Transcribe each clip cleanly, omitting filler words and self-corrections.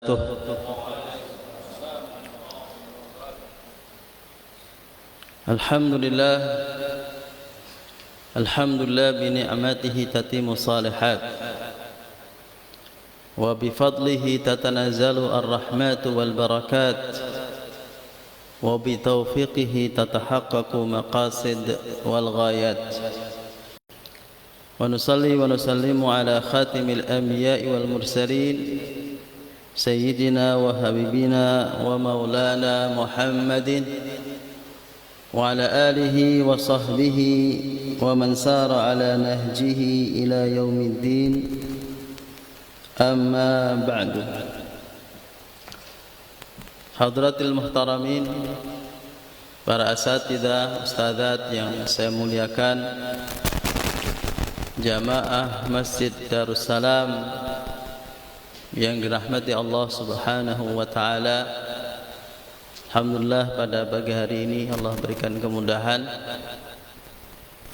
وبركاته. الحمد لله بنعمته تتم الصالحات وبفضله تتنزل الرحمات والبركات وبتوفيقه تتحقق مقاصد والغايات. ونصلي ونسلم على خاتم الأنبياء والمرسلين سيدنا وحبيبنا ومولانا محمد وعلى آله وصحبه ومن سار على نهجه إلى يوم الدين. أما بعد. Hadratil muhtaramin, para asatidzah, ustadzat yang saya muliakan, jamaah Masjid Darussalam yang dirahmati Allah Subhanahu wa taala. Alhamdulillah pada pagi hari ini Allah berikan kemudahan,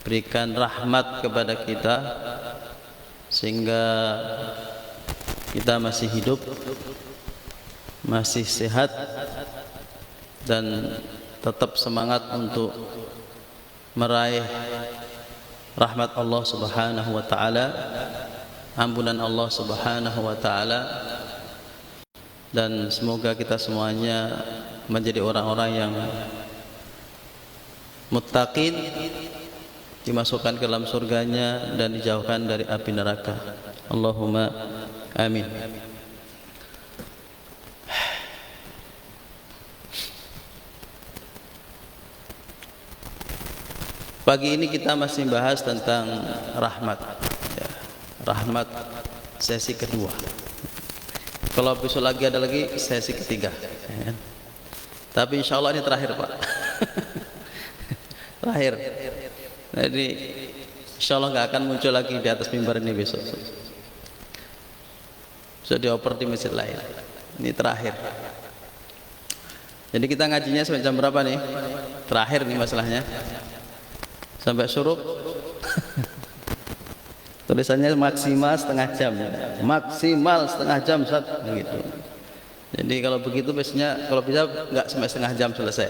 berikan rahmat kepada kita sehingga kita masih hidup, masih sehat dan tetap semangat untuk meraih rahmat Allah Subhanahu wa taala, ampunan Allah Subhanahu wa taala, dan semoga kita semuanya menjadi orang-orang yang muttaqin, dimasukkan ke dalam surganya dan dijauhkan dari api neraka. Allahumma amin. Pagi ini kita masih bahas tentang rahmat, ya, rahmat sesi kedua. Kalau besok lagi ada lagi sesi ketiga, ya. Tapi insya Allah ini terakhir, Pak. Terakhir. Jadi insya Allah nggak akan muncul lagi di atas mimbar ini besok. Bisa dioper di masjid lain. Ini terakhir. Jadi kita ngajinya sampai jam berapa nih? Terakhir nih masalahnya. Sampai syuruk. Tulisannya maksimal setengah jam, maksimal setengah jam, Ustaz, begitu. Jadi kalau begitu biasanya kalau bisa nggak sampai setengah jam selesai.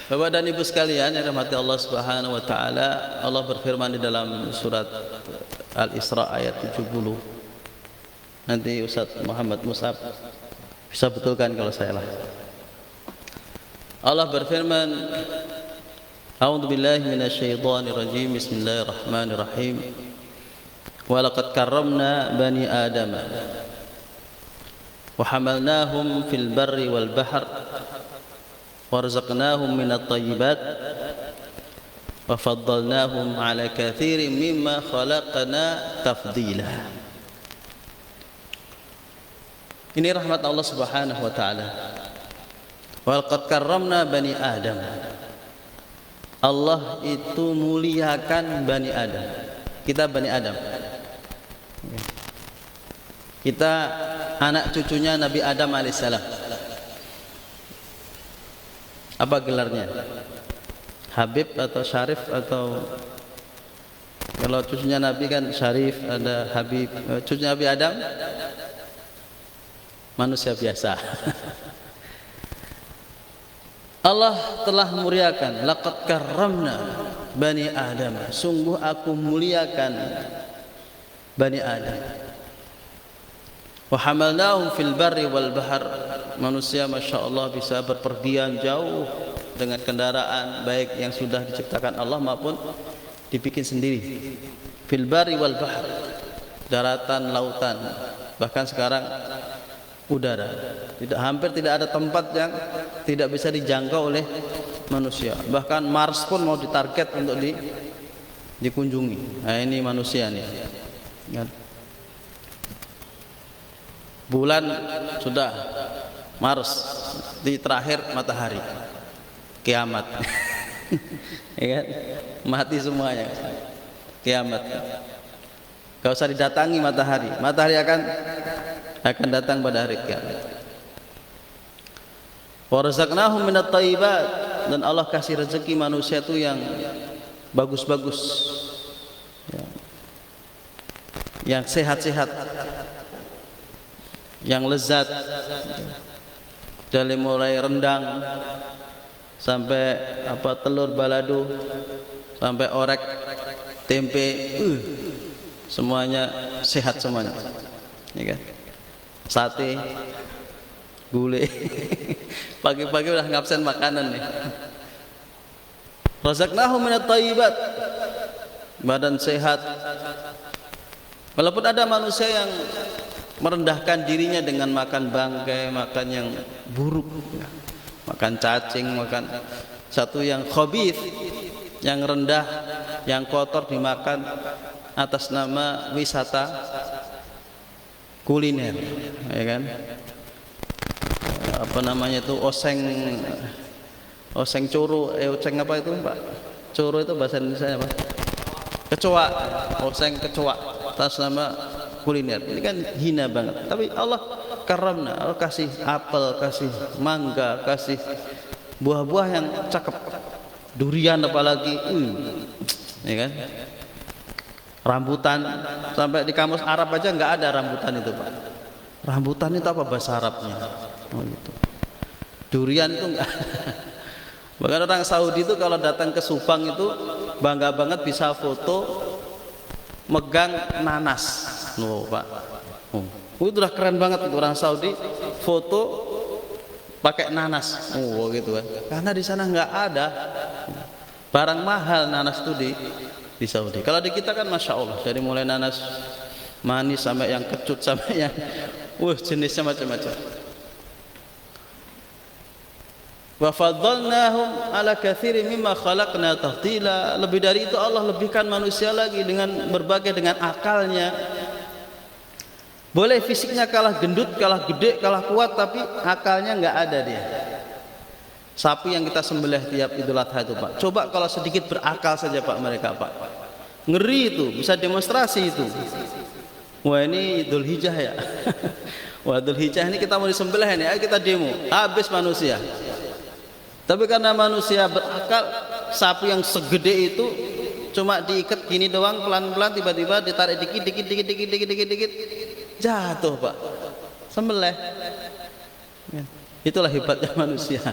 Bapak dan Ibu sekalian yang dirahmati Allah Subhanahu wa taala, Allah berfirman di dalam surat Al-Isra ayat 70. Nanti Ustaz Muhammad Mus'ab bisa betulkan kalau saya lah. Allah berfirman, A'udzu billahi minasyaitonir rajim. Bismillahirrahmanirrahim. Wa laqad karramna bani Adam wa hamalnahum fil barri wal bahr wa razaqnahum minat thayyibat wa faddalnahum ala katsirin mimma khalaqna tafdila. Ini rahmat Allah Subhanahu wa taala. Wa laqad karramna bani Adam. Allah itu muliakan Bani Adam. Kita Bani Adam. Kita anak cucunya Nabi Adam alaihissalam. Apa gelarnya? Habib atau Syarif atau kalau cucunya Nabi kan Syarif, ada Habib. Cucunya Nabi Adam manusia biasa. Allah telah muliakan, laqad karramna bani Adam, sungguh aku muliakan Bani Adam. Wa hamalnahum fil barri wal bahr, manusia Masya Allah bisa berpergian jauh dengan kendaraan baik yang sudah diciptakan Allah maupun dibikin sendiri. Fil barri wal bahr, daratan, lautan, bahkan sekarang udara. Hampir tidak ada tempat yang tidak bisa dijangkau oleh manusia. Bahkan Mars pun mau ditarget untuk dikunjungi. Nah, ini manusia nih. Bulan sudah, Mars di terakhir matahari. Kiamat. Ya kan? Mati semuanya. Kiamat. Gak usah didatangi matahari. Matahari akan datang pada hari kiamat. Wa razaqnahum minat thayyibat, dan Allah kasih rezeki manusia itu yang bagus-bagus, yang sehat-sehat. yang lezat, dari mulai rendang sampai telur balado sampai orek, tempe, semuanya sehat semuanya, ya kan? Sate, gulai, pagi-pagi udah ngabsen makanan nih. Razaqnahum minat thayyibat, badan sehat. Walaupun ada manusia yang merendahkan dirinya dengan makan bangkai, makan yang buruk, makan cacing, makan satu yang khabith, yang rendah, yang kotor dimakan atas nama wisata kuliner, ya kan? Apa namanya itu, oseng coro, oseng apa itu Pak? Coro itu bahasa Indonesia apa? Kecoa, oseng kecoa atas nama kuliner. Ini kan hina banget. Tapi Allah karamna, Allah kasih apel, kasih mangga, kasih buah-buah yang cakep, durian apalagi, ya kan? Rambutan, sampai di kamus Arab aja nggak ada rambutan itu Pak. Rambutan itu apa bahasa Arabnya? Oh, gitu. Durian itu enggak. Bahkan orang Saudi itu kalau datang ke Subang itu bangga banget bisa foto megang nanas. Loh Pak, itu udah keren banget itu orang Saudi foto pakai nanas. Oh gitu kan. Karena di sana nggak ada barang mahal nanas itu di Saudi. Kalau di kita kan masya Allah, dari mulai nanas manis sampai yang kecut sampai yang jenisnya macam-macam. Wa faddalnahum ala katsirin mimma khalaqna tafdila. Lebih dari itu Allah lebihkan manusia lagi dengan berbagai, dengan akalnya. Boleh fisiknya kalah gendut, kalah gede, kalah kuat, tapi akalnya nggak ada dia. Sapi yang kita sembelih tiap Idul Adha itu Pak, coba kalau sedikit berakal saja Pak mereka Pak, ngeri itu, bisa demonstrasi itu. Wah ini Idul Hijjah ya. Wah Idul Hijjah ini kita mau disembelih ini, ayo kita demo, habis manusia. Tapi karena manusia berakal, sapi yang segede itu cuma diikat gini doang, pelan-pelan, tiba-tiba ditarik dikit, jatuh Pak, sembelih. Itulah hebatnya manusia.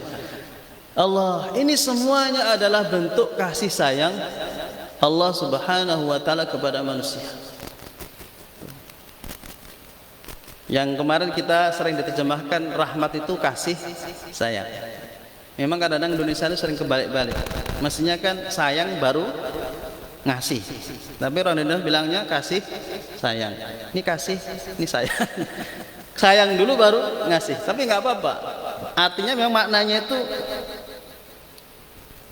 Allah, ini semuanya adalah bentuk kasih sayang Allah Subhanahu wa taala kepada manusia. Yang kemarin kita sering diterjemahkan rahmat itu kasih sayang. Memang kadang-kadang Indonesia ini sering kebalik-balik. Mestinya kan sayang baru ngasih. Tapi orang Indonesia bilangnya kasih sayang. Ini kasih, ini sayang. Sayang dulu baru ngasih. Tapi nggak apa-apa. Artinya memang maknanya itu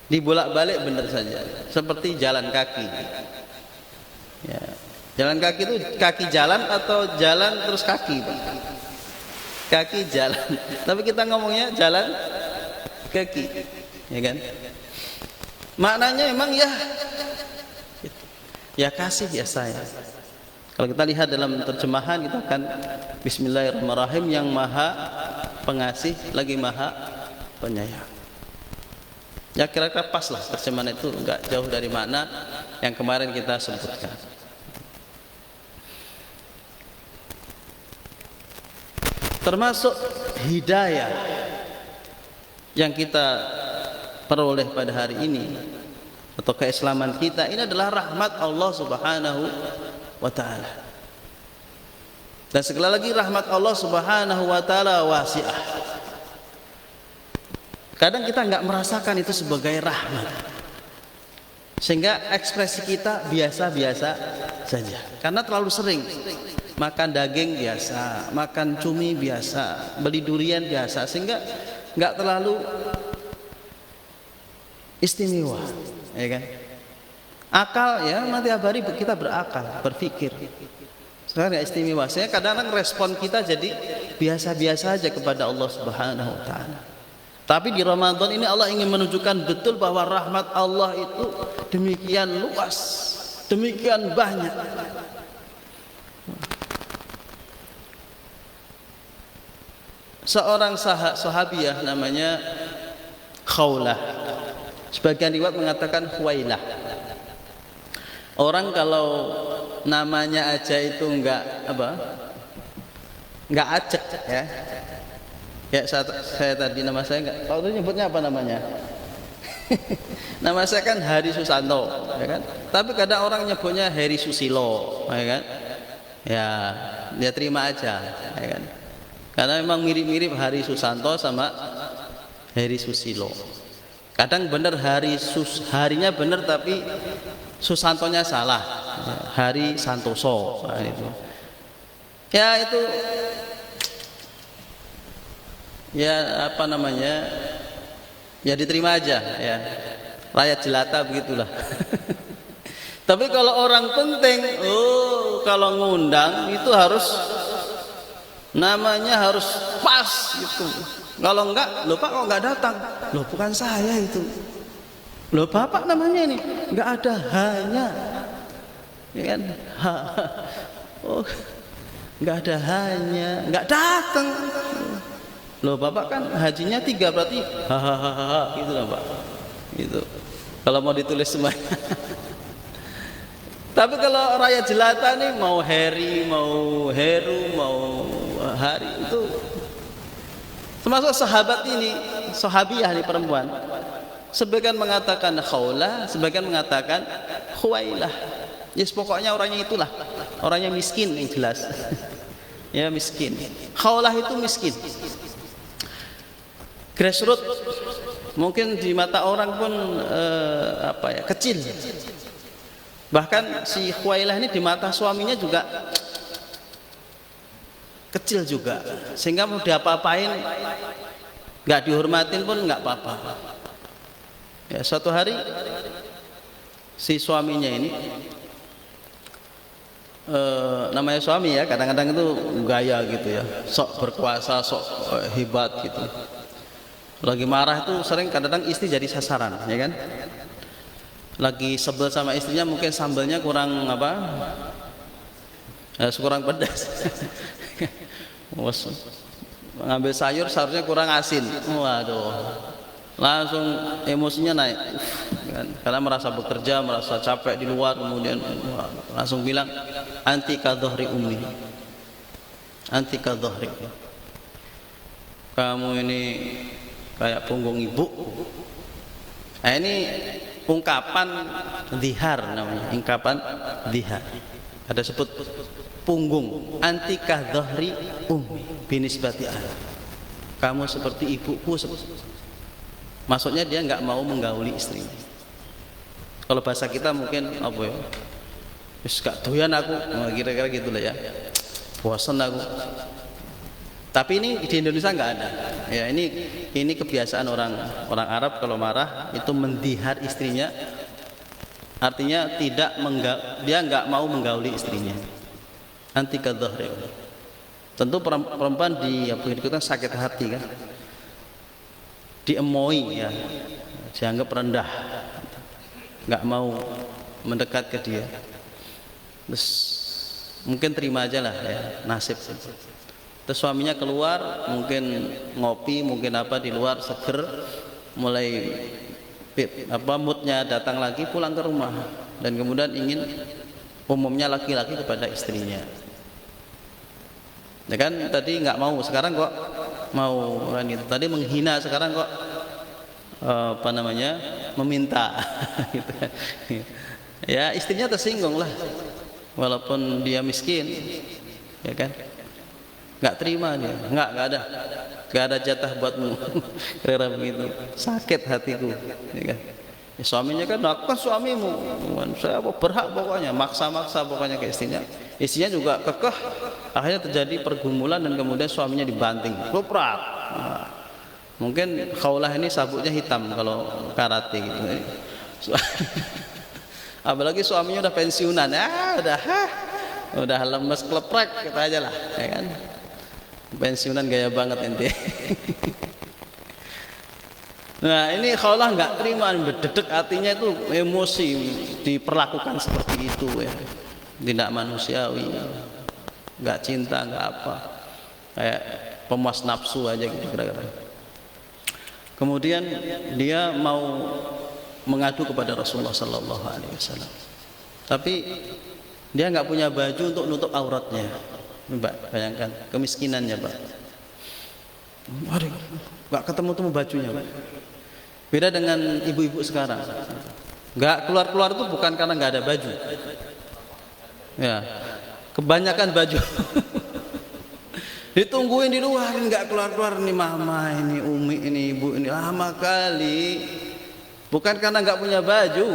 dibolak-balik benar saja. Seperti jalan kaki. Ya. Jalan kaki itu kaki jalan atau jalan terus kaki, Pak? Kaki jalan. Tapi kita ngomongnya jalan kaki, ya kan? Maknanya memang ya kasih, ya sayang. Kalau kita lihat dalam terjemahan kita akan Bismillahirrahmanirrahim, yang maha pengasih lagi maha penyayang. Ya kira-kira pas lah terjemahan itu, enggak jauh dari makna yang kemarin kita sebutkan. Termasuk hidayah yang kita peroleh pada hari ini atau keislaman kita, ini adalah rahmat Allah Subhanahu wa taala. Dan sekali lagi rahmat Allah Subhanahu wa taala wasi'ah. Kadang kita enggak merasakan itu sebagai rahmat, sehingga ekspresi kita biasa-biasa saja karena terlalu sering makan daging biasa, makan cumi biasa, beli durian biasa, sehingga enggak terlalu istimewa, ya kan? Akal ya, nanti hari kita berakal, berpikir. Sekarang enggak istimewa. Sehingga kadang-kadang respon kita jadi biasa-biasa aja kepada Allah Subhanahu wa taala. Tapi di Ramadan ini Allah ingin menunjukkan betul bahwa rahmat Allah itu demikian luas, demikian banyak. Seorang sahabiah namanya Khawlah, sebagian riwayat mengatakan Khuwailah. Orang kalau namanya aja itu enggak nggak ajak ya. Ya saya tadi nama saya nggak, kalau itu nyebutnya apa namanya? Nama saya kan Hari Susanto, ya kan? Tapi kadang orang nyebutnya Heri Susilo, ya kan? Ya, dia terima aja, ya kan? Karena memang mirip-mirip Hari Susanto sama Heri Susilo. Kadang benar harinya benar tapi Susantonya salah, Hari Santoso, nah, itu. Ya itu, ya apa namanya? Ya diterima aja ya, rakyat jelata begitulah. Tapi kalau orang penting, kalau ngundang itu harus namanya harus pas gitu. Kalau enggak, loh Pak kok enggak datang? Loh bukan saya itu. Loh Bapak namanya ini, enggak ada hanya, ya kan? Oh, enggak ada hanya, enggak datang. Loh Bapak kan hajinya 3 berarti hahaha gitu lah Pak. Gitu. Kalau mau ditulis semuanya. Tapi kalau rakyat jelata nih mau Heri, mau Heru, mau Hari itu termasuk sahabat ini, sahabiah nih perempuan. Sebagian mengatakan Khawlah, sebagian mengatakan Khuwailah. Yes, pokoknya orangnya itulah, orangnya miskin yang jelas. Ya miskin. Khawlah itu miskin. Grassroots mungkin di mata orang pun kecil. Bahkan si Khuwailah ini di mata suaminya juga kecil juga, sehingga mau diapa-apain nggak dihormatin pun nggak apa-apa. Ya suatu hari si suaminya ini namanya suami ya, kadang-kadang itu gaya gitu ya, sok berkuasa, sok hebat gitu. Lagi marah itu sering kadang-kadang istri jadi sasaran, ya kan? Lagi sebel sama istrinya, mungkin sambalnya kurang kurang pedas. Ngambil sayur sayurnya kurang asin. Waduh. Langsung emosinya naik. Kan? Karena merasa bekerja, merasa capek di luar, kemudian langsung bilang anti kadhri ummi. Anti kadhri. Kamu ini kayak punggung ibu. Nah, ini ungkapan dhihar namanya, ungkapan dhihar. Ada sebut punggung, anti kadhri ummi binisbati ahli. Kamu seperti ibuku. Maksudnya dia nggak mau menggauli istrinya. Kalau bahasa kita mungkin apa ya? Wis gak doyan aku, kira-kira gitulah ya. Bosan aku. Tapi ini di Indonesia nggak ada. Ya ini kebiasaan orang Arab kalau marah itu mendihar istrinya. Artinya dia nggak mau menggauli istrinya. Anti kadhri. Tentu perempuan dikatakan sakit hati kan. Diemoi ya. Dianggap rendah. Nggak mau mendekat ke dia. Terus mungkin terima aja lah ya, nasib. Terus suaminya keluar, mungkin ngopi, mungkin apa di luar seger, mulai moodnya datang lagi, pulang ke rumah dan kemudian ingin umumnya laki-laki kepada istrinya. Ya kan tadi nggak mau, sekarang kok mau kan itu. Tadi menghina, sekarang kok meminta. Gitu. Ya istrinya tersinggung lah, walaupun dia miskin, ya kan. Nggak terima dia, nggak ada jatah buatmu. Kira begitu, sakit hatiku, ya kan? Ya, suaminya kan, aku kan suamimu, saya berhak pokoknya, maksa pokoknya ke istrinya. Istrinya juga kekeh, akhirnya terjadi pergumulan dan kemudian suaminya dibanting, kuprak. Nah, mungkin Khawlah ini sabuknya hitam kalau karate gitu. Apalagi suaminya udah pensiunan, ya udah lemes kleprek, kita aja lah, ya kan? Pensiunan gaya banget ente. Nah ini Khawlah nggak terima, berdedek hatinya itu, emosi diperlakukan seperti itu ya, tidak manusiawi, nggak cinta, nggak apa, kayak pemuas nafsu aja gitu kira-kira. Kemudian dia mau mengadu kepada Rasulullah Sallallahu Alaihi Wasallam, tapi dia nggak punya baju untuk nutup auratnya. Mbak, bayangkan kemiskinannya, Pak. Waduh, nggak ketemu-temu bajunya, Pak. Beda dengan ibu-ibu sekarang. Nggak keluar-keluar itu bukan karena nggak ada baju. Ya, kebanyakan baju. Ditungguin di luar, nggak keluar-keluar. Ini mama, ini umi, ini ibu, ini lama kali. Bukan karena nggak punya baju,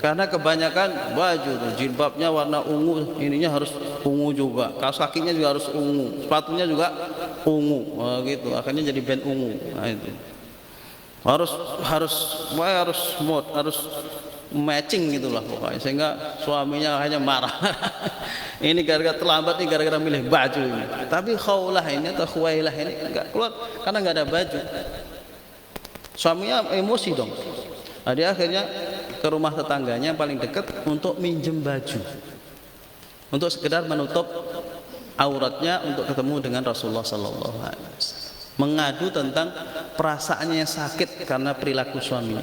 karena kebanyakan baju. Jilbabnya warna ungu, ininya harus ungu juga. Kaos kakinya juga harus ungu, sepatunya juga ungu. Oh, gitu. Akhirnya jadi band ungu. Nah, itu. Harus mood, harus matching gitulah pokoknya, sehingga suaminya hanya marah. Ini gara-gara terlambat, ini gara-gara milih baju ini. Tapi Khawlah ini atau Khuwailah ini enggak keluar karena enggak ada baju. Suaminya emosi dong. Nah, dia akhirnya ke rumah tetangganya yang paling dekat untuk minjem baju, untuk sekedar menutup auratnya untuk ketemu dengan Rasulullah Sallallahu Alaihi Wasallam. Mengadu tentang perasaannya yang sakit karena perilaku suaminya.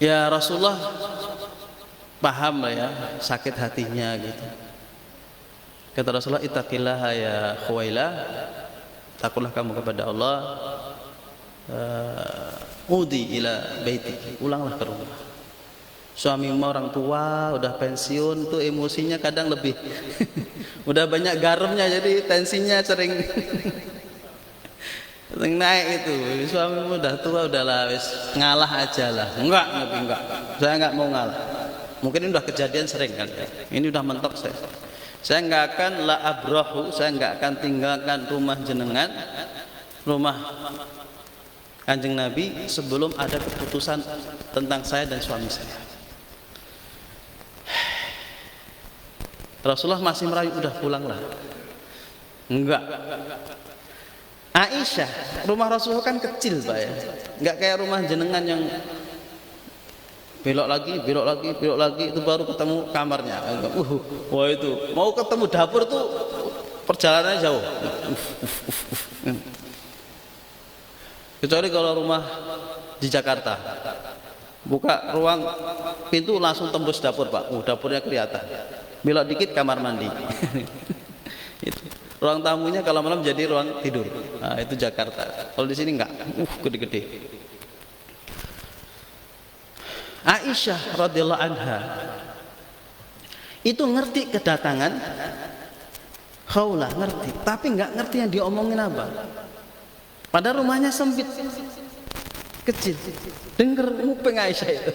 Ya Rasulullah paham lah ya sakit hatinya gitu. Kata Rasulullah, ittaqillaha ya Khuwailah, takutlah kamu kepada Allah. Udi ila baiti, ulanglah ke rumah. Suami orang tua udah pensiun tuh emosinya kadang lebih udah banyak garamnya, jadi tensinya sering naik itu. Suamimu udah tua, udahlah wis ngalah aja lah. Enggak, saya enggak mau ngalah. Mungkin ini udah kejadian sering kan. Ini udah mentok saya. Saya enggak akan la abrahu, saya enggak akan tinggalkan rumah jenengan, rumah Kanjeng Nabi sebelum ada keputusan tentang saya dan suami saya. Rasulullah masih merayu, udah pulanglah. Enggak. Aisyah, rumah Rasulullah kan kecil, Pak ya. Enggak kayak rumah jenengan yang belok lagi itu baru ketemu kamarnya. Wah itu, mau ketemu dapur tuh perjalanannya jauh. Kecuali kalau rumah di Jakarta, buka ruang pintu langsung tembus dapur, Pak. Dapurnya kelihatan. Belok dikit kamar mandi. Itu. Ruang tamunya kalau malam jadi ruang tidur. Nah, itu Jakarta. Kalau di sini enggak. Gede-gede. Aisyah radhiyallahu anha itu ngerti kedatangan Khawlah, ngerti, tapi enggak ngerti yang diomongin apa. Padahal rumahnya sempit, kecil. Dengar nguping Aisyah itu.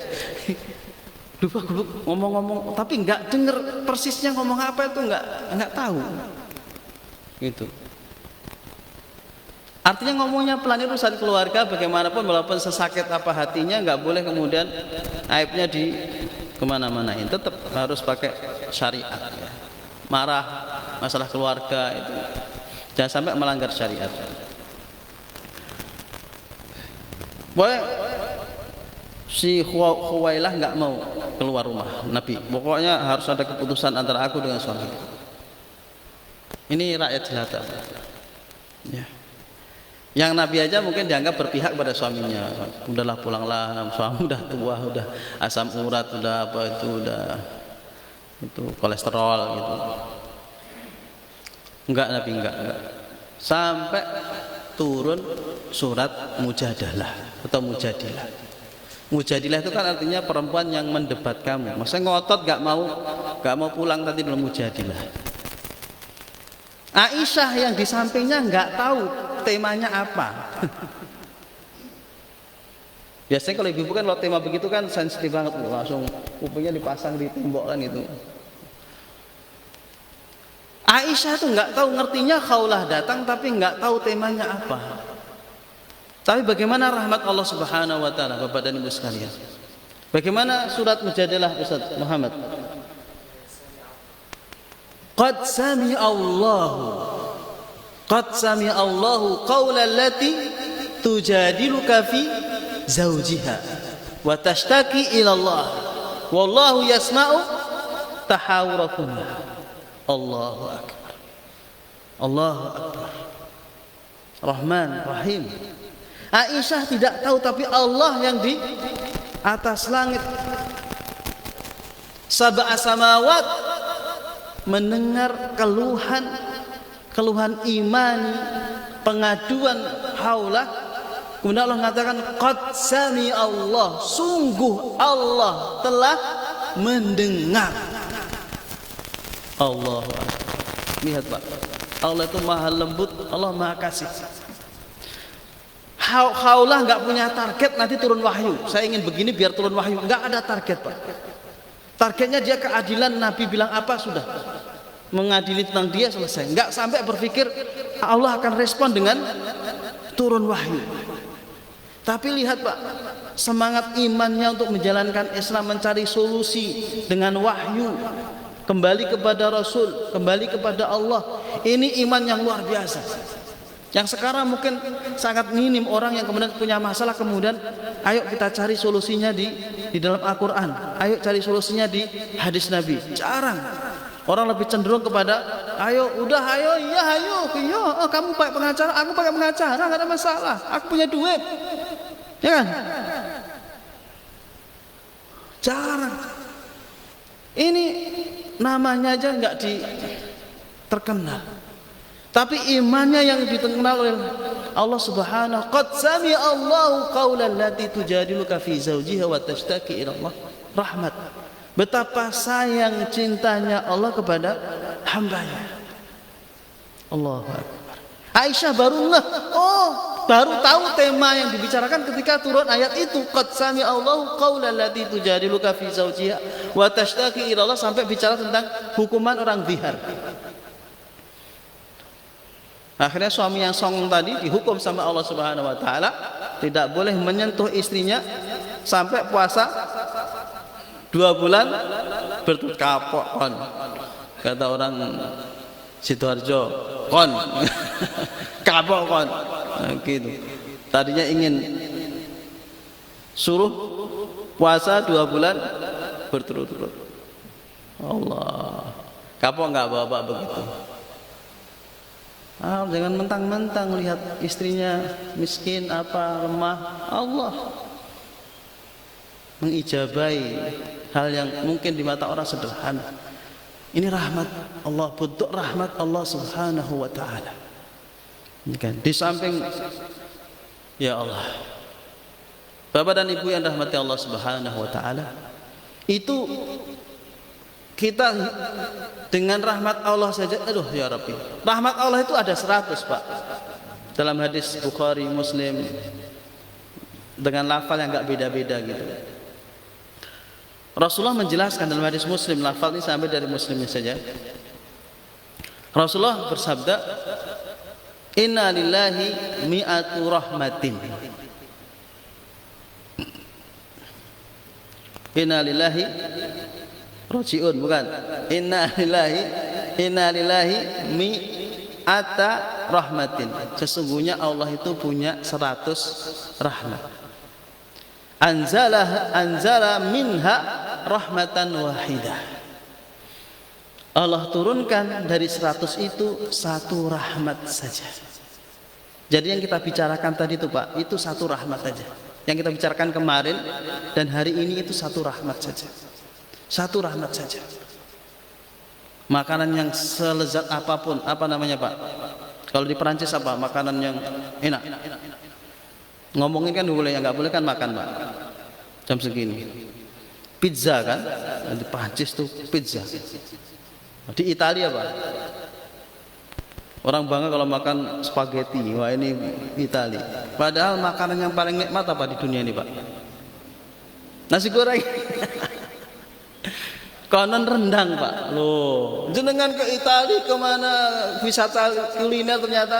Dubak-dubuk ngomong-ngomong, tapi enggak dengar persisnya ngomong apa itu, enggak tahu. Gitu. Artinya ngomongnya pelan, urusan keluarga bagaimanapun walaupun sesakit apa hatinya enggak boleh kemudian aibnya di kemana-manain, tetap harus pakai syariat ya. Marah masalah keluarga itu jangan sampai melanggar syariat. Boleh si Khuwailah enggak mau keluar rumah Nabi, pokoknya harus ada keputusan antara aku dengan suami. Ini rakyat jelata ya. Yang Nabi aja mungkin dianggap berpihak pada suaminya. Udahlah pulanglah, suami udah tua, udah asam urat, udah apa itu kolesterol gitu. Enggak, Nabi enggak. Sampai turun surat Mujadalah atau Mujadilah. Mujadilah itu kan artinya perempuan yang mendebat kamu. Maksudnya ngotot enggak mau pulang tadi dalam Mujadilah. Aisyah yang di sampingnya enggak tahu temanya apa. Biasanya kalau ibu kan kalau tema begitu kan sensitif banget, langsung kupingnya dipasang di tembok kan gitu. Aisyah tuh nggak tahu, ngertinya Khawlah datang tapi nggak tahu temanya apa. Tapi bagaimana rahmat Allah Subhanahu Wa Taala, Bapak dan Ibu sekalian? Bagaimana surat Mujadilah, Ustaz Muhammad? Qad sami Allahu qawla allati tujadiluka fi zawjiha wa tashtaki ila Allah wallahu yasma'u tahawurakum. Allahu akbar. Allahu akbar. Rahman Rahim. Aisyah tidak tahu, tapi Allah yang di atas langit sab'a samawat, mendengar keluhan imani, pengaduan haulah. Kemudian Allah mengatakan qad sami Allah, sungguh Allah telah mendengar. Allahu Akbar. Lihat Pak, Allah itu maha lembut, Allah maha kasih. Haulah nggak punya target nanti turun wahyu, saya ingin begini biar turun wahyu, nggak ada target Pak. Targetnya dia keadilan, Nabi bilang apa sudah, mengadili tentang dia selesai. Nggak sampai berpikir Allah akan respon dengan turun wahyu. Tapi lihat Pak, semangat imannya untuk menjalankan Islam, mencari solusi dengan wahyu, kembali kepada Rasul, kembali kepada Allah. Ini iman yang luar biasa. Yang sekarang mungkin sangat minim orang yang kemudian punya masalah, kemudian ayo kita cari solusinya di dalam Al-Quran, ayo cari solusinya di hadis Nabi. Jarang. Orang lebih cenderung kepada ayo kamu pakai pengacara, aku pakai pengacara, nggak ada masalah, aku punya duit, ya kan? Jarang. Ini namanya aja nggak terkenal, tapi imannya yang dikenal oleh Allah Subhanahu. Qad sami Allahu qaulan lati tujadiluka fi zawjiha wa tashtaki ila Allah. Rahmat. Betapa sayang cintanya Allah kepada hambanya. Allahu Akbar. Aisyah baru baru tahu tema yang dibicarakan ketika turun ayat itu. Qad sami Allahu qaulan lati tujadiluka fi zawjiha wa tashtaki ila Allah, sampai bicara tentang hukuman orang zihar. Akhirnya suami yang songong tadi dihukum sama Allah Subhanahu wa taala, tidak boleh menyentuh istrinya sampai puasa 2 bulan berturut kapok kon. Kata orang Sidoarjo, kon kapok kon. Nah, gitu. Tadinya ingin suruh puasa 2 bulan berturut-turut. Allah, kapok enggak bapak begitu? Jangan mentang-mentang lihat istrinya miskin apa lemah, Allah mengijabai hal yang mungkin di mata orang sederhana. Ini rahmat Allah, bentuk rahmat Allah Subhanahu wa taala. Di samping ya Allah, Bapak dan Ibu yang dirahmati Allah Subhanahu wa taala, itu kita dengan rahmat Allah saja, aduh ya Rabbi. Rahmat Allah itu ada 100 Pak. Dalam hadis Bukhari, Muslim, dengan lafal yang enggak beda-beda gitu. Rasulullah menjelaskan dalam hadis Muslim, lafal ini sampai dari Muslim saja. Rasulullah bersabda, inna lillahi mi'atu rahmatin. Inna lillahi rojiun, bukan. Inna lillahi mi'ata rahmatin. Sesungguhnya Allah itu punya 100 rahmat. Anzala minha rahmatan wahidah. Allah turunkan dari 100 itu 1 rahmat saja. Jadi yang kita bicarakan tadi itu Pak, itu 1 rahmat saja. Yang kita bicarakan kemarin dan hari ini itu 1 rahmat saja. 1 rahmat saja. Makanan yang selezat apapun, apa namanya Pak? Kalau di Perancis apa? Makanan yang enak. Ngomongin kan boleh, yang nggak boleh kan makan Pak. Jam segini. Pizza kan? Di Perancis tuh pizza. Di Italia Pak, orang bangga kalau makan spaghetti. Wah ini Italia. Padahal makanan yang paling nikmat apa di dunia ini Pak? Nasi goreng. Konon rendang Pak. Loh, jenengan ke Italia kemana wisata kuliner, ternyata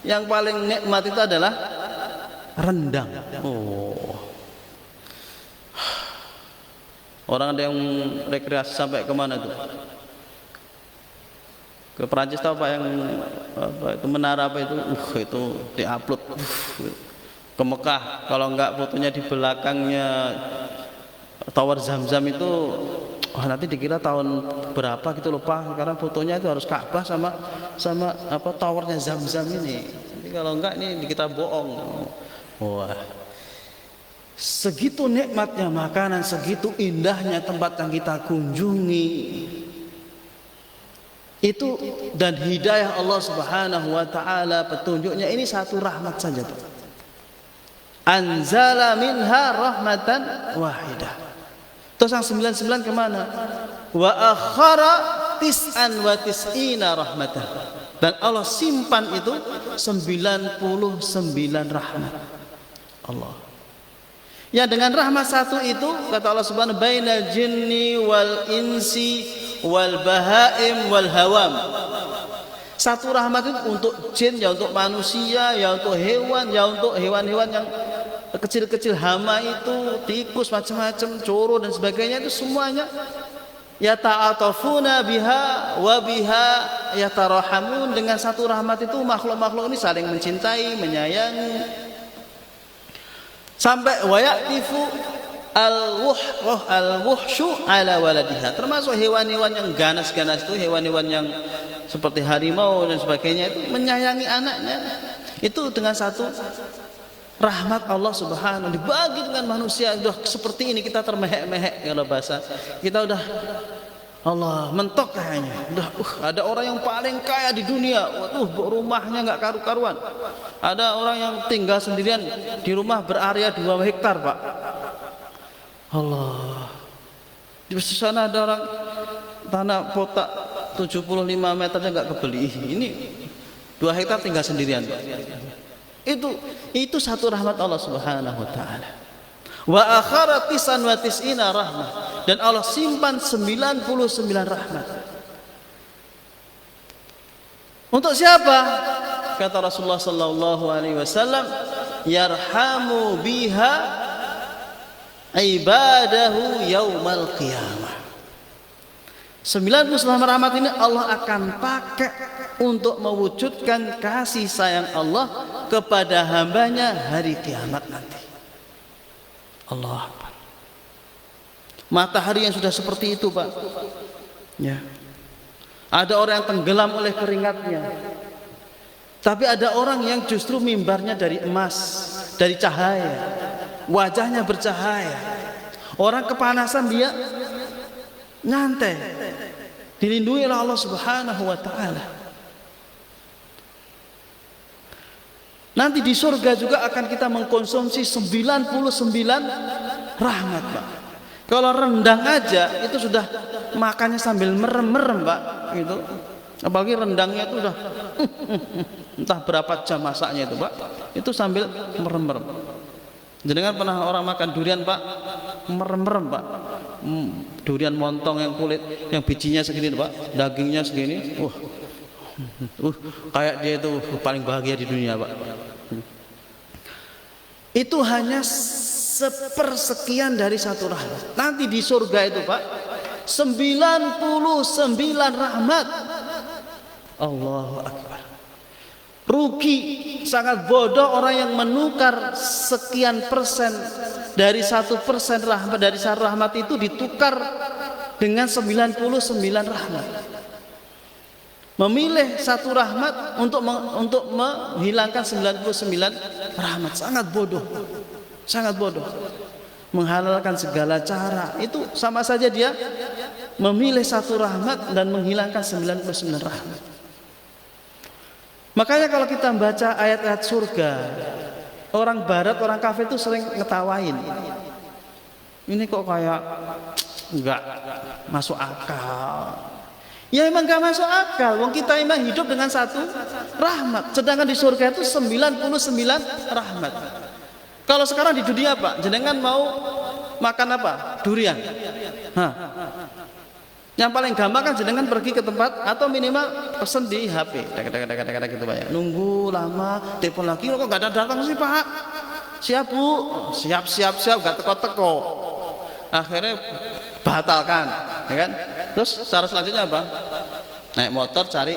yang paling nikmat itu adalah rendang. Oh, orang ada yang rekreasi sampai kemana tuh? Ke Perancis tahu Pak, yang apa itu menara apa itu? Itu diupload. Ke Mekah, kalau enggak fotonya di belakangnya Tower Zam-Zam itu, nanti dikira tahun berapa gitu lupa. Karena fotonya itu harus Ka'bah sama apa towernya Zam-Zam ini. Jadi kalau enggak ini kita bohong. Wah. segitu nikmatnya makanan, segitu indahnya tempat yang kita kunjungi. Itu dan hidayah Allah Subhanahu wa taala, petunjuknya ini satu rahmat saja, Pak. Anzala minha rahmatan wahidah. Terus yang 99 kemana? Wa akhara tis'an wa tis'ina rahmatan. Dan Allah simpan itu 99 rahmat Allah. Ya, dengan rahmat satu itu kata Allah Subhanahu bainal jinni wal insi wal bahaim wal hawam. Satu rahmat itu untuk jin, ya untuk manusia, ya untuk hewan, ya untuk hewan-hewan yang kecil-kecil, hama itu, tikus, macam-macam, coro dan sebagainya, itu semuanya ya ta'atafuna biha wa biha yatarahamun. Dengan satu rahmat itu makhluk-makhluk ini saling mencintai, menyayangi. Sampai wayatifu al-wuhshu ala waladiha, termasuk hewan-hewan yang ganas-ganas itu, hewan-hewan yang seperti harimau dan sebagainya itu menyayangi anaknya. Itu dengan satu rahmat Allah Subhanahu, dibagi dengan manusia. Udah seperti ini kita termehek-mehek, kalau bahasa kita udah Allah mentok kayaknya. Udah ada orang yang paling kaya di dunia, waduh rumahnya nggak karu-karuan. Ada orang yang tinggal sendirian di rumah berarea 2 hektar, Pak. Allah. Di sana ada orang tanah kotak 75 meter aja nggak kebeli. Ini 2 hektar tinggal sendirian, Pak. Itu satu rahmat Allah Subhanahu wa taala. Wa akhara tisan wa tis'ina rahmah, dan Allah simpan 99 rahmat. Untuk siapa? Kata Rasulullah sallallahu alaihi wasallam, yarhamu biha ibadahu yaumal qiyamah. 99 rahmat ini Allah akan pakai untuk mewujudkan kasih sayang Allah kepada hambanya hari kiamat nanti. Allah Akbar. Matahari yang sudah seperti itu, Pak, ya. Ada orang yang tenggelam oleh keringatnya, tapi ada orang yang justru mimbarnya dari emas, dari cahaya, wajahnya bercahaya. Orang kepanasan dia nyantai, dilindungi oleh Allah Subhanahu wa taala. Nanti di surga juga akan kita mengkonsumsi 99 rahmat, Pak. Kalau rendang aja itu sudah makannya sambil merem-merem, Pak, gitu. Apalagi rendangnya itu udah entah berapa jam masaknya itu, Pak. Itu sambil merem-merem. Jangan pernah orang makan durian, Pak, merem-merem, Pak. Durian montong yang kulit, yang bijinya segini, Pak, dagingnya segini. Kayak dia itu paling bahagia di dunia, Pak. Itu hanya sepersekian dari satu rahmat. Nanti di surga itu, Pak, 99 rahmat. Allahu Akbar. Rugi, sangat bodoh orang yang menukar sekian persen dari 1% rahmat, dari satu rahmat itu ditukar dengan 99 rahmat. Memilih satu rahmat untuk menghilangkan 99 rahmat, sangat bodoh, sangat bodoh. Menghalalkan segala cara, itu sama saja dia memilih satu rahmat dan menghilangkan 99 rahmat. Makanya kalau kita baca ayat-ayat surga, orang barat, orang kafir itu sering ngetawain, ini kok kayak enggak masuk akal. Ya emang gak masuk akal, wong kita emang hidup dengan satu rahmat, sedangkan di surga itu 99 rahmat. Kalau sekarang di dunia, Pak, jenengan mau makan apa? Durian. Yang paling gampang kan jenengan pergi ke tempat atau minimal pesen di HP, gitu, Pak, ya. Nunggu lama, telepon lagi, kok gak datang sih, Pak? Siap, Bu. Siap, gak teko-teko. Akhirnya batalkan, ya kan? Terus cara selanjutnya apa? Naik motor cari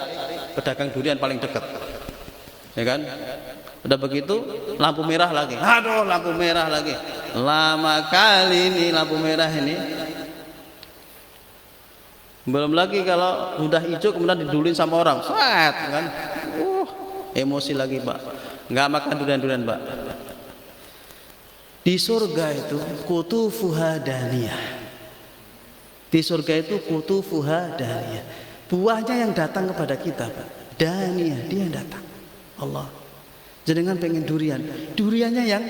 pedagang durian paling dekat, ya kan? Udah begitu lampu merah lagi. Aduh, lampu merah lagi. Lama kali ini lampu merah ini. Belum lagi kalau udah hijau kemudian didulin sama orang, set, kan? Emosi lagi, Pak. Nggak makan durian-durian, Pak. Di surga itu kutufuha daniyah. Di surga itu kutufuha daniyah. Buahnya yang datang kepada kita, Pak. Daniyah, dia yang datang. Allah. Jenengan pengen durian, duriannya yang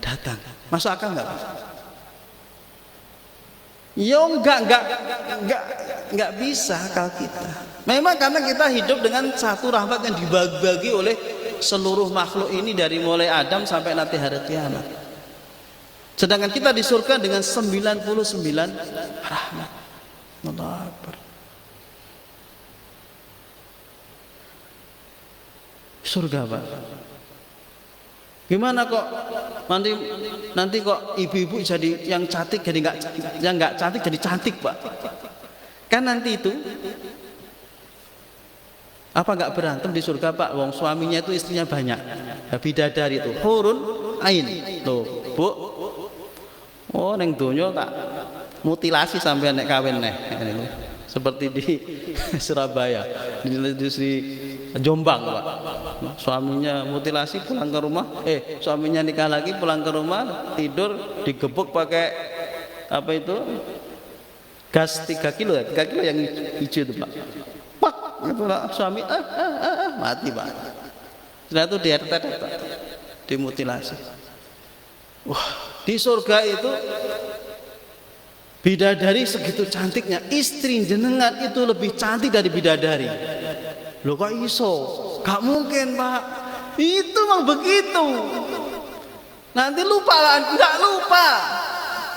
datang. Masuk akal enggak, Pak? Yo enggak bisa akal kita. Memang karena kita hidup dengan satu rahmat yang dibagi-bagi oleh seluruh makhluk ini dari mulai Adam sampai nanti hari kiamat. Sedangkan kita di surga dengan 99 rahmat. Allahu Akbar. Surga, Pak. Gimana kok nanti kok ibu-ibu jadi yang cantik jadi nggak cantik jadi cantik, Pak? Kan nanti itu apa nggak berantem di surga, Pak? Wong suaminya itu istrinya banyak. Bidadari itu hurun ain. Loh, Bu. Oh, neng donya tak mutilasi sampai nek kawin neh. Seperti di Surabaya, di industri Jombang, Pak. Suaminya mutilasi pulang ke rumah, suaminya nikah lagi pulang ke rumah, tidur digebuk pakai apa itu? Gas 3 kilo ya, 3 kilo yang hijau itu, Pak. Pak, itu suami mati, Pak. Setelah itu dietet, Pak. Dimutilasi. Wah, di surga itu bidadari segitu cantiknya, istri jenengan itu lebih cantik dari bidadari. Loh kok iso? Gak mungkin, Pak. Itu memang begitu. Nanti lupa lah, enggak lupa.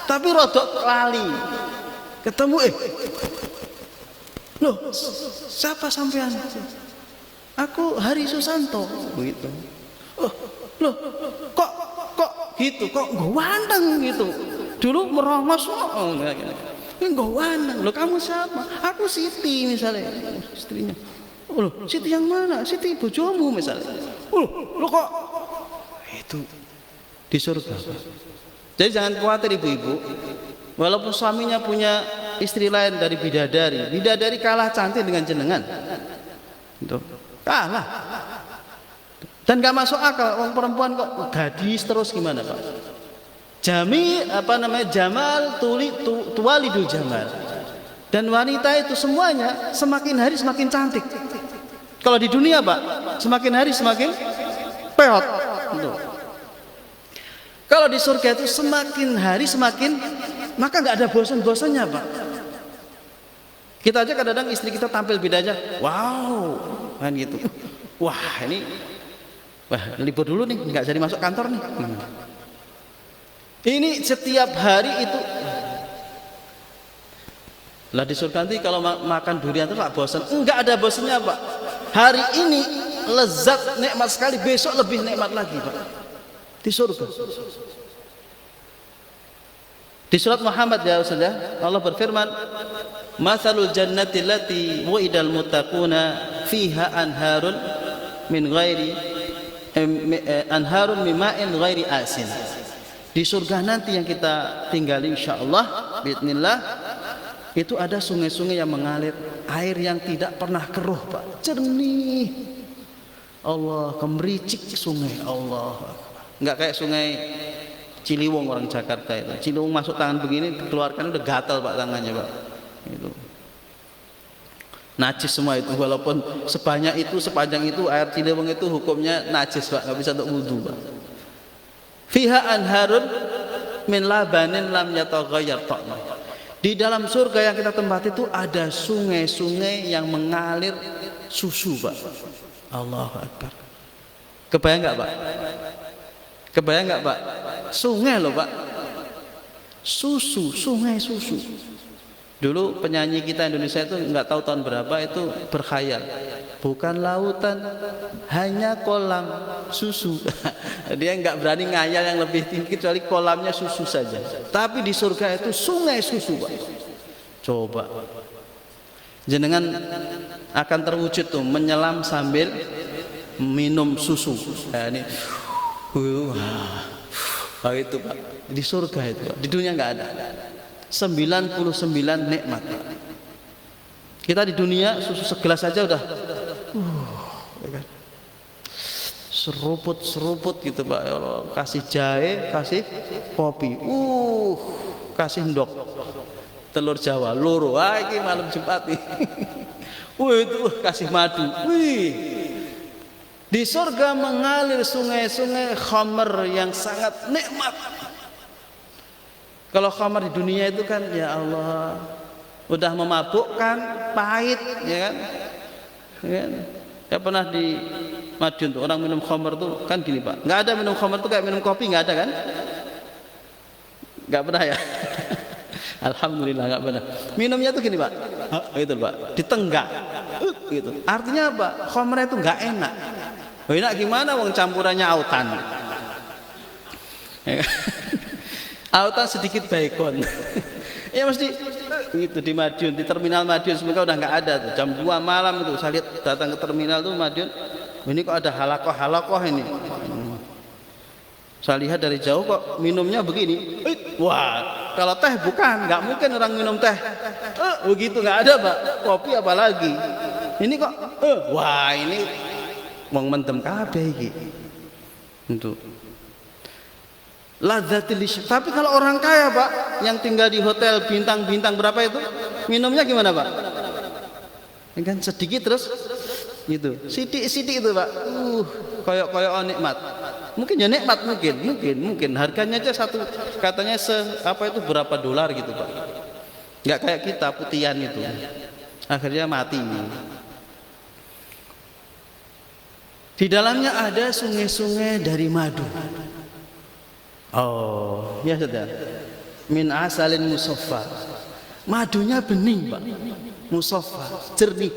Tapi rodok lali. Ketemu loh, siapa sampean? Aku Hari Susanto, begitu. Oh, loh, kok gitu, kok ganteng gitu. Dulu merongos, ini ganteng. Loh, kamu siapa? Aku Siti misalnya, istrinya. Oh, loh, Siti yang mana? Siti bojomu misalnya. Loh kok itu di surga. Jadi jangan khawatir ibu-ibu. Walaupun suaminya punya istri lain dari bidadari, bidadari kalah cantik dengan jenengan. Itu kalah. Dan gak masuk akal orang perempuan kok gadis terus gimana, Pak? Jamal tuwalidul jamal. Dan wanita itu semuanya semakin hari semakin cantik. Kalau di dunia, Pak, semakin hari semakin peot. Kalau di surga itu semakin hari semakin, maka nggak ada bosan-bosannya, Pak. Kita aja kadang-kadang istri kita tampil beda aja, wow, kan gitu. Wah, libur dulu nih, nggak jadi masuk kantor nih. Ini setiap hari itu. Lah di surga nanti kalau makan durian itu nggak bosan, nggak ada bosannya, Pak. Hari ini lezat nikmat sekali, besok lebih nikmat lagi, Pak. Di surga. Di surat Muhammad ya Ustaz, Allah berfirman, "Matsalul jannati allati wa'idal muttaquna fiha anharun min ma'in ghairi asin." Di surga nanti yang kita tinggali insyaallah bismillah, itu ada sungai-sungai yang mengalir, air yang tidak pernah keruh, Pak. Jernih. Allah, kemericik sungai, Allah. Enggak kayak sungai Ciliwung orang Jakarta itu. Ciliwung masuk tangan begini, dikeluarkan udah gatal, Pak, tangannya, Pak. Itu. Najis semua itu, walaupun sebanyak itu, sepanjang itu air Ciliwung itu hukumnya najis, Pak, enggak bisa untuk wudu, Pak. Fiha anharun min labanin lam yataghayyar ta'muh. Di dalam surga yang kita tempati itu ada sungai-sungai yang mengalir susu, Pak. Allahu Akbar. Kebayang enggak, Pak? Kebayang nggak, Pak? Sungai loh, Pak. Susu, sungai susu. Dulu penyanyi kita Indonesia itu nggak tahu tahun berapa itu berkhayal, bukan lautan, hanya kolam susu. Dia nggak berani ngayal yang lebih tinggi kecuali kolamnya susu saja. Tapi di surga itu sungai susu, Pak. Coba, jenengan akan terwujud tuh menyelam sambil minum susu. Nah, ini. Itu, Pak, di surga itu, Pak. Di dunia nggak ada. 99 nikmat, Pak. Kita di dunia susu segelas saja udah seruput gitu Pak, ya Allah, kasih jahe, kasih kopi, kasih ndok telur Jawa loro, iki malam Jumat nih. Itu kasih madu, di surga mengalir sungai-sungai khamr yang sangat nikmat. Kalau khamr di dunia itu kan ya Allah udah memabukkan, pahit, ya kan? Ya pernah di Madiun tuh orang minum khamr tuh kan gini Pak, nggak ada minum khamr tuh kayak minum kopi, nggak ada kan? Nggak pernah ya? Alhamdulillah nggak pernah. Minumnya tuh gini Pak, gitu Pak, ditenggak, gitu. Artinya apa? Khamr itu nggak enak. Enak gimana? Wong campurannya autan. Autan sedikit bacon. Ya mesti itu di Madiun, di terminal Madiun semoga udah nggak ada tuh. Jam 2 malam itu saya lihat datang ke terminal tuh Madiun. Ini kok ada halakoh ini. Saya lihat dari jauh kok minumnya begini. Wah, kalau teh bukan, nggak mungkin orang minum teh. Begitu nggak ada Pak. Kopi apalagi. Ini kok, wah ini wong mendem kabeh iki. Untuk ladzatil lisyab. Tapi kalau orang kaya Pak, yang tinggal di hotel bintang-bintang berapa itu, minumnya gimana Pak? Kan sedikit terus gitu. Sidik-sidik itu Pak. Koyok-koyok nikmat. Mungkin ya nikmat, mungkin harganya aja satu katanya berapa dolar gitu Pak. Nggak kayak kita putihan itu. Akhirnya mati. Di dalamnya ada sungai-sungai dari madu. Oh, ya sudah. Min asalin musaffa. Madunya bening, Pak. Musaffa, jernih.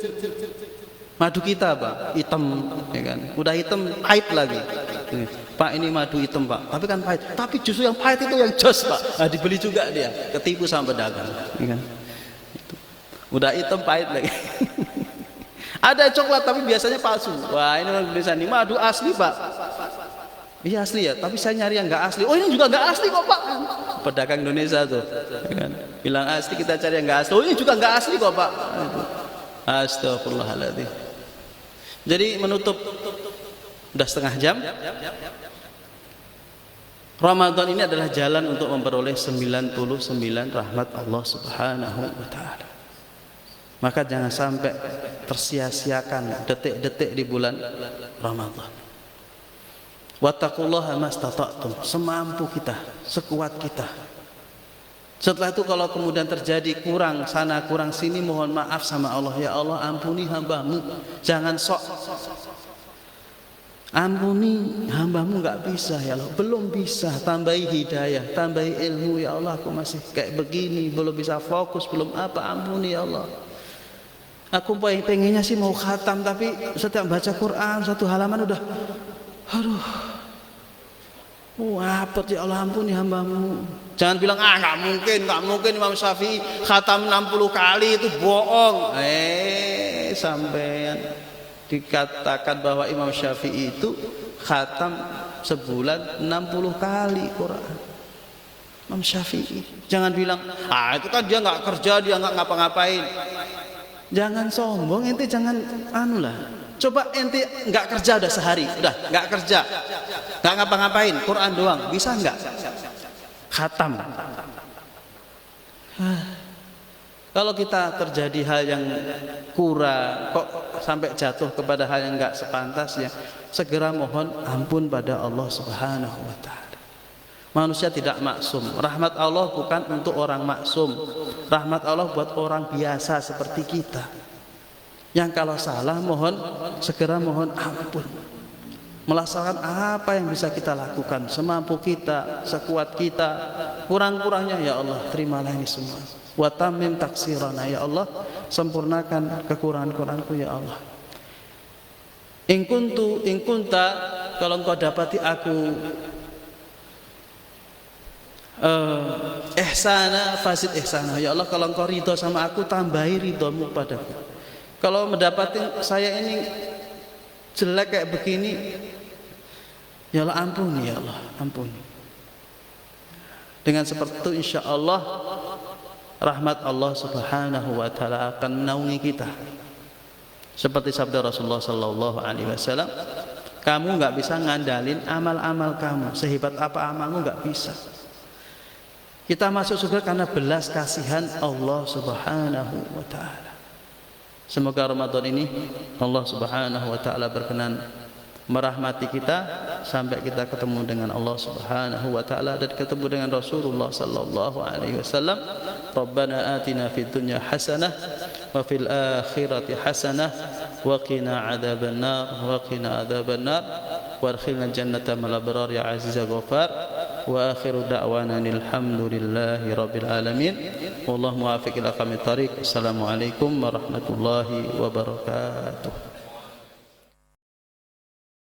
Madu kita, Pak, hitam, ya kan? Udah hitam, pahit lagi. Pak, ini madu hitam, Pak. Tapi kan pahit. Tapi justru yang pahit itu yang jos, Pak. Nah, dibeli juga dia, ketipu sama pedagang, ya kan? Udah hitam, pahit lagi. Ada coklat tapi biasanya palsu. Wah, ini orang Indonesia ini madu asli, Pak. Iya asli ya, tapi saya nyari yang nggak asli. Oh, ini juga nggak asli kok, Pak. Pedagang Indonesia tuh, ya kan? Bilang asli, kita cari yang nggak asli. Oh, ini juga nggak asli kok, Pak. Astagfirullahaladzim. Jadi menutup udah setengah jam. Ramadan ini adalah jalan untuk memperoleh 99 rahmat Allah Subhanahu wa taala. Maka jangan sampai tersia-siakan detik-detik di bulan Ramadan. Wattaqullaha mastata'tum, semampu kita, sekuat kita. Setelah itu kalau kemudian terjadi kurang sana kurang sini, mohon maaf sama Allah. Ya Allah, ampuni hambamu, jangan sok. Ampuni hambamu, nggak bisa ya Allah, belum bisa. Tambahi hidayah, tambahi ilmu ya Allah, aku masih kayak begini, belum bisa fokus, belum apa. Ampuni ya Allah. Aku pengennya sih mau khatam, tapi setiap baca Quran satu halaman udah, aduh, apot ya Allah, ampuni hambamu. Jangan bilang nggak mungkin Imam Syafi'i khatam 60 kali, itu bohong. Sampean dikatakan bahwa Imam Syafi'i itu khatam sebulan 60 kali Quran. Imam Syafi'i. Jangan bilang itu kan dia nggak kerja, dia nggak ngapa-ngapain. Jangan sombong, ente jangan Coba ente nggak kerja udah sehari, udah nggak kerja, nggak ngapa-ngapain, Quran doang, bisa nggak khatam? Kalau kita terjadi hal yang kurang, kok sampai jatuh kepada hal yang nggak sepantasnya, segera mohon ampun pada Allah Subhanahu wa taala. Manusia tidak maksum. Rahmat Allah bukan untuk orang maksum. Rahmat Allah buat orang biasa seperti kita. Yang kalau salah segera mohon ampun. Melaksanakan apa yang bisa kita lakukan semampu kita, sekuat kita. Kurang-kurangnya ya Allah, terimalah ini semua. Wa tammim taksirana ya Allah, sempurnakan kekurangan-kuranganku ya Allah. In kunta, kalau engkau dapati aku ihsana fasid ihsana ya Allah, kalau engkau ridho sama aku, tambahi ridhomu padaku. Kalau mendapati saya ini jelek kayak begini, ya Allah ampuni, ya Allah ampuni. Dengan seperti itu insya Allah rahmat Allah Subhanahu wa taala akan menaungi kita. Seperti sabda Rasulullah sallallahu alaihi wasallam, Kamu nggak bisa ngandalin amal-amal kamu. Sehebat apa amalmu nggak bisa. Kita masuk surga karena belas kasihan Allah Subhanahu wa taala. Semoga Ramadan ini Allah Subhanahu wa taala berkenan merahmati kita sampai kita ketemu dengan Allah Subhanahu wa taala dan ketemu dengan Rasulullah sallallahu alaihi wasallam. Rabbana atina fid dunya hasanah wa fil akhirati hasanah wa qina adzabannar wa qina adzabannar warkhilna jannata mal abrar ya aziz ghafar. Wa akhiru da'wana alhamdulillahi rabbil alamin. Wallahu muwaffiq ila aqwamit thariq. Assalamualaikum warahmatullahi wabarakatuh.